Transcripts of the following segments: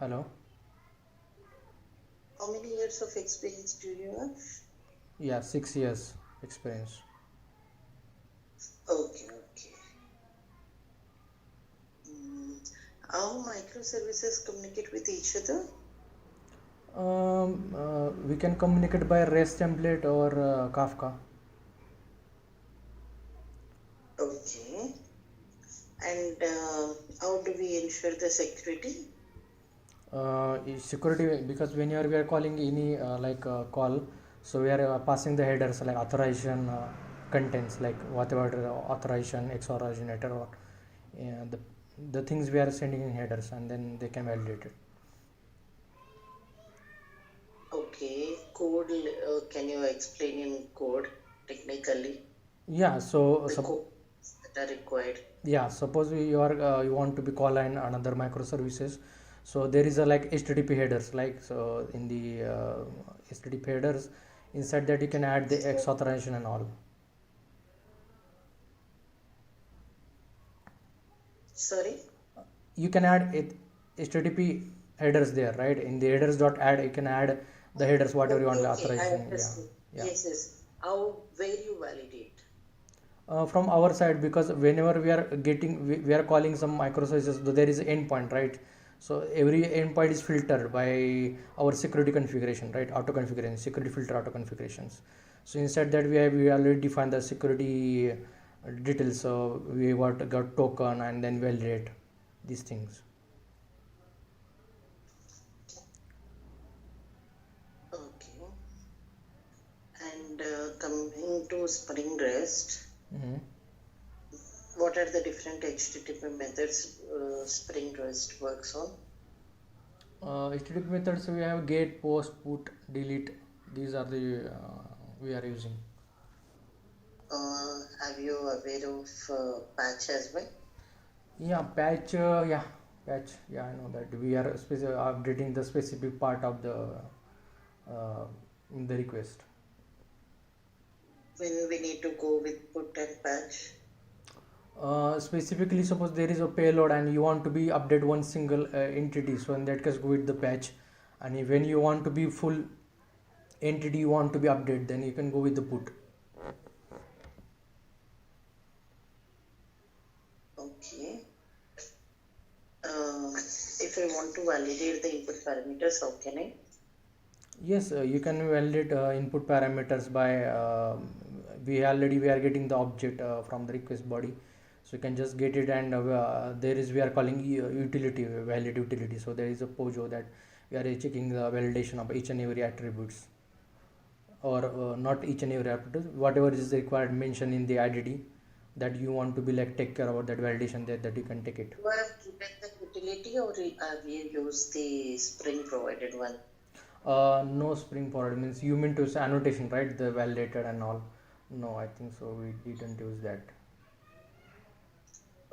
Hello. How many years of experience do you have? Yeah, 6 years experience. Okay, okay. Mm, how microservices communicate with each other? We can communicate by REST template or Kafka. Okay. And how do we ensure the security? Security, because whenever we are calling any call, so we are passing the headers like authorization contents, like whatever authorization, X originator, or the things we are sending in headers, and then they can validate it. Okay. Code, can you explain in code technically Yeah. So the codes that are required? yeah, suppose you want to be call in another microservices, so there is a like HTTP headers, like, so in the HTTP headers, inside that you can add the X authorization and all. Sorry? You can add it HTTP headers there, right? In the headers dot add, you can add the headers whatever you Okay, want, the okay. I authorization. Yeah. understood. Yeah. Yes, yes. How, where you validate? From our side, because whenever we are calling some microservices, there is an endpoint, right? So every endpoint is filtered by our security configuration, right? Auto configuration, security filter auto configurations. So inside that we already define the security details. So we got token and then validate these things. Okay. And coming to Spring REST, Mm-hmm. what are the different HTTP methods Spring REST works on? HTTP methods, we have get, post, put, delete. These are the we are using. Have you aware of patch as well? Yeah, patch. Yeah, patch. Yeah, I know that we are updating the specific part of the in the request. When we need to go with put and patch? Specifically, suppose there is a payload and you want to be update one single entity, so in that case go with the patch. And when you want to be full entity, you want to be update, then you can go with the put. Okay. If I want to validate the input parameters, how can I? Yes, you can validate input parameters by we are getting the object from the request body, so you can just get it, and there is, we are calling utility, valid utility. So there is a POJO that we are checking the validation of each and every attributes, or not each and every attribute, whatever is required mention in the IDD that you want to be like take care about that validation, that you can take it. You have given the utility or have you used the Spring provided one? No, Spring Forward means you mean to say annotation, right? The validated and all. No, I think so. We didn't use that.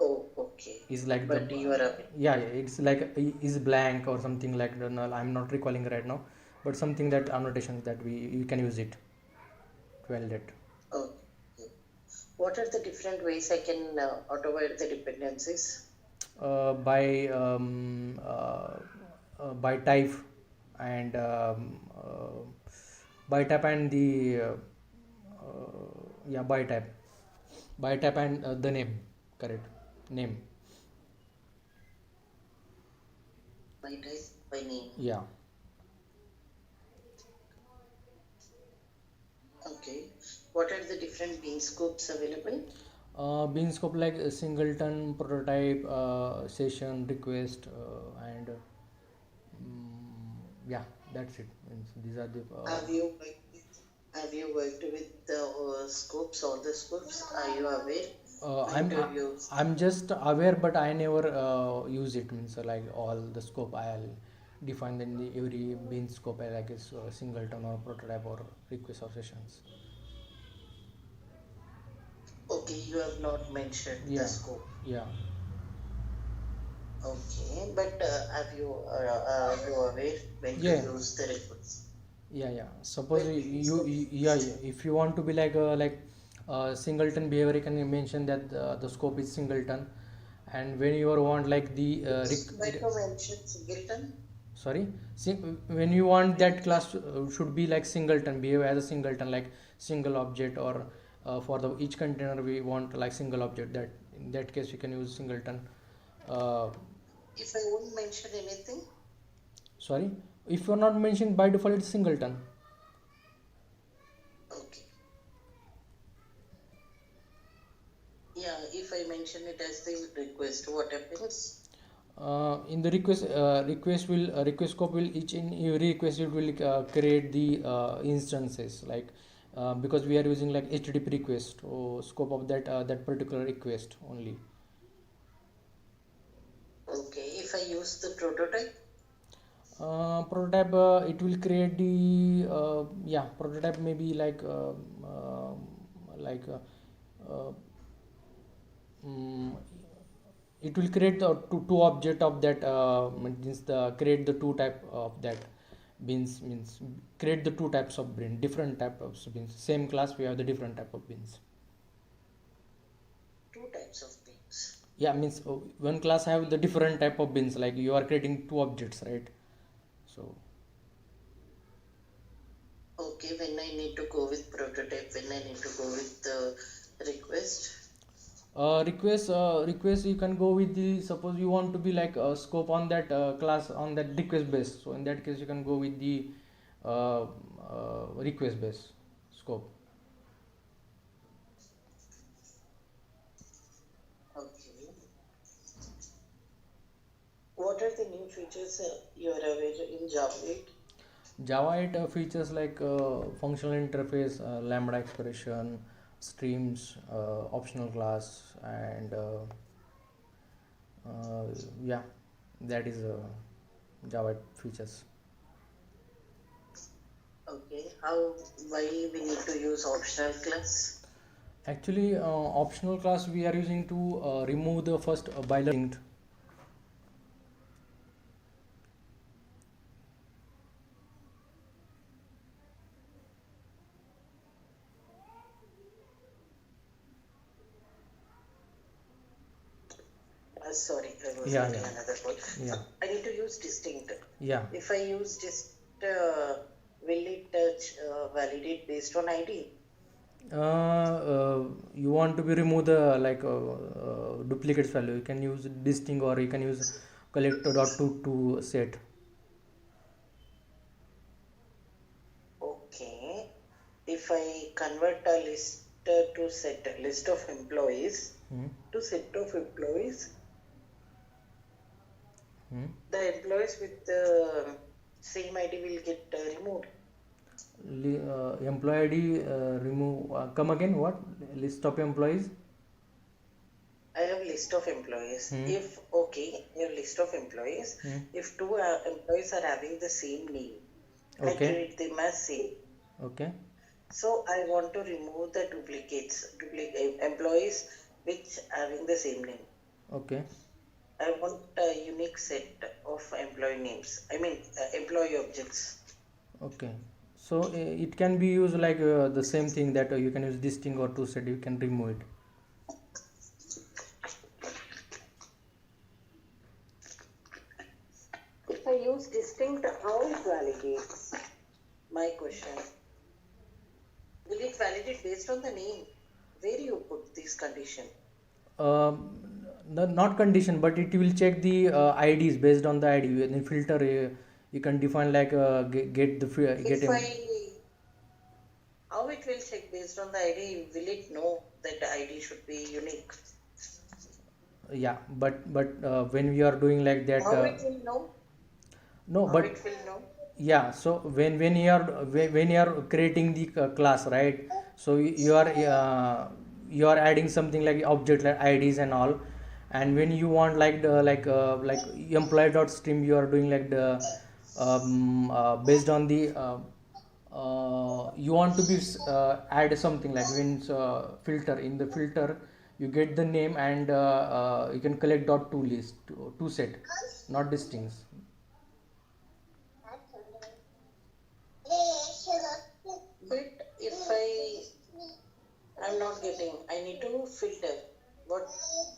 Oh, okay. Is like the But you are aware. yeah, it's like is blank or something like the null. I'm not recalling right now, but something that annotations that we you can use it to validate. Okay. What are the different ways I can auto-write the dependencies? By by type and by type and the yeah, by type and the name, correct, name. By type, by name. Yeah. Okay. What are the different bean scopes available? Bean scope like singleton, prototype, session, request, and yeah, that's it. Means these are the Have you worked with the scopes, all the scopes? Are you aware? uh, When I'm to use? I'm just aware, but I never use it. Means like all the scope I'll define in the every bean scope I like is singleton or prototype or request or sessions. Okay, you have not mentioned the Yeah, scope. yeah. Okay, but are you aware when to Yeah, use the request? yeah. Suppose When to use yeah, if you want to be like singleton behavior, you can mention that the scope is singleton, and when you want like the When to mention singleton? Sorry. See, when you want that class should be like singleton, behave as a singleton, like single object, or for the each container we want like single object. That in that case you can use singleton. Uh, If I won't mention anything, Sorry, if you're not mentioned, by default it's singleton. okay. Yeah, if I mention it as the request, what happens? In the request scope will each in every request it will create the instances, like because we are using like HTTP request or scope of that particular request only. Okay, if I use the prototype, Prototype, it will create the prototype maybe like uh, mm, it will create the two object of that means the create the two type of that beans, means create the two types of bean, different type of beans, same class we have the different type of beans. two types of things. Yeah, means one class have the different type of beans, like you are creating two objects, right? So Okay, when I need to go with prototype, when I need to go with the request. request you can go with the, suppose you want to be like a scope on that class on that request base, so in that case you can go with the request base scope. Okay. What are the new features you are aware in Java 8? Java 8 features like functional interface, lambda expression, streams, optional class, and yeah, that is Java 8 features. Okay, why we need to use optional class? Actually, optional class we are using to remove the first bilateral linked. Sorry, I was Yeah, getting yeah, another call. yeah, I need to use distinct. yeah. If I use will it validate based on ID? You want to be remove the like duplicates value, you can use distinct, or you can use collector dot to set. Okay. If I convert a list to set list of employees Hmm. to set of employees, Hmm. the employees with the same ID will get removed. Employee ID remove, come again, what list of employees? I have list of employees. Hmm. If okay, your list of employees, Hmm. if two employees are having the same name, I Okay, treat them as same. okay, So I want to remove the duplicate employees which having the same name. okay, I want a unique set of employee names. I mean employee objects. okay. So it can be used like the same thing, that you can use distinct or to set, you can remove it. If I use distinct, how it validates? My question. Will it validate based on the name? Where you put this condition? Not condition, but it will check the IDs based on the ID. In filter, you can define like get the get If him. how it will check based on the ID? Will it know that the ID should be unique? Yeah, but when we are doing like that, How it will know? no, How but it will know? yeah. So when you are creating the class, right? So you are adding something like object like IDs and all, and when you want like the like employee dot stream, you are doing like the based on the you want to be add something like when filter, in the filter you get the name, and you can collect dot to list to set, not distinct. But if I'm not getting, I need to filter. What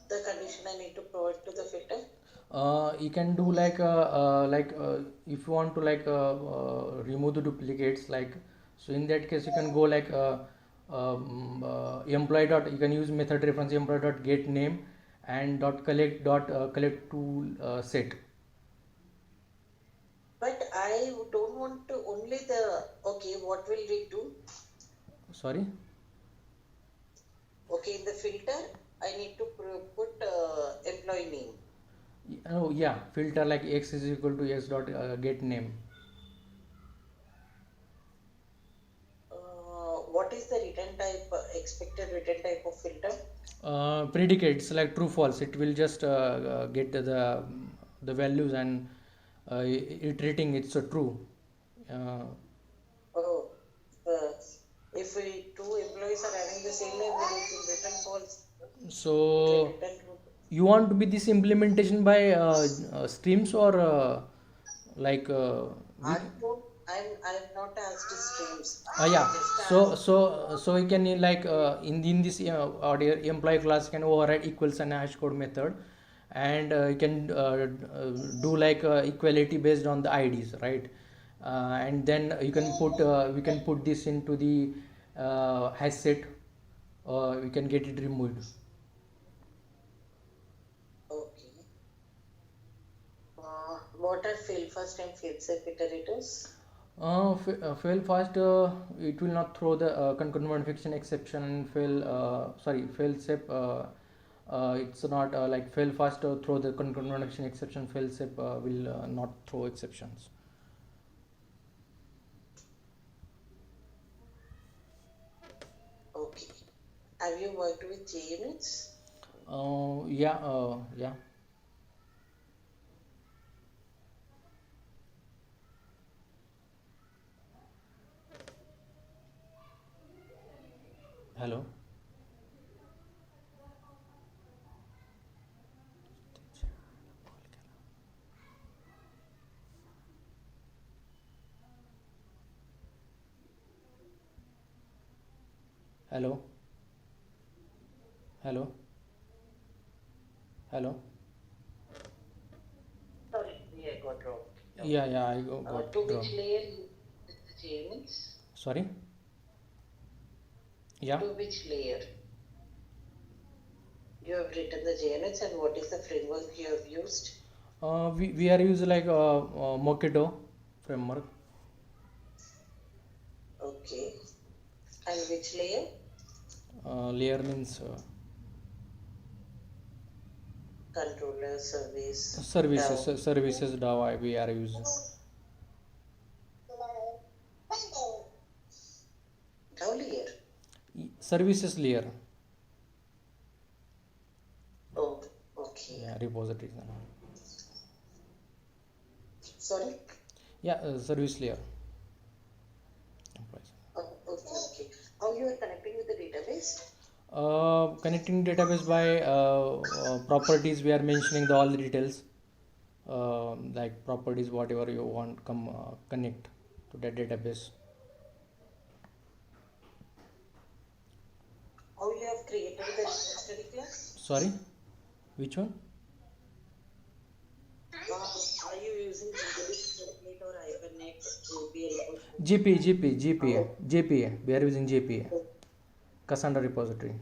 the condition I need to provide to the filter? You can do if you want to remove the duplicates, like, so in that case you can go employee dot, you can use method reference employee dot get name and dot collect tool set. But I don't want to only the, okay, what will we do? Sorry. Okay, in the filter, I need to put employee name. Oh yeah, filter like x is equal to x dot get name. What is the return type, expected return type of filter? Predicates like true false. It will just get the values and iterating it's a true. Oh, uh, if two employees are having the same name, then it will return false. So It will return true. you want to be this implementation by streams or I don't, I'm not asked streams. yeah. Just So we can in this audio employee class can override equals and hash code method, and you can do equality based on the IDs, right? And then you can put we can put this into the hash set, we can get it removed. okay. What are fail fast and fail safe iterators? Fail fast, it will not throw the concurrent modification exception, and fail safe, it's not like fail fast throw the concurrent modification exception, fail safe will not throw exceptions. Okay. Have you worked with JUnits? Yeah. Hello. Hello. Hello. Hello. Sorry, I got wrong. Yeah, I got To which wrong. layer is the JUnits? Sorry. Yeah. To which layer? You have written the JUnits, and what is the framework you have used? We are using Mockito framework. Okay. And which layer? Layer means Controller, service. services DAO we are using. DAO layer. Services layer. Oh, okay. Yeah, repositories and all. Sorry? Yeah, service layer. Okay. How you are connecting with the database? Connecting database by properties, we are mentioning all the details, like properties whatever you want connect to that database. How you have created the study class? Sorry, which one? Are you using Template or Hibernate GPA. We are using GPA, Cassandra repository.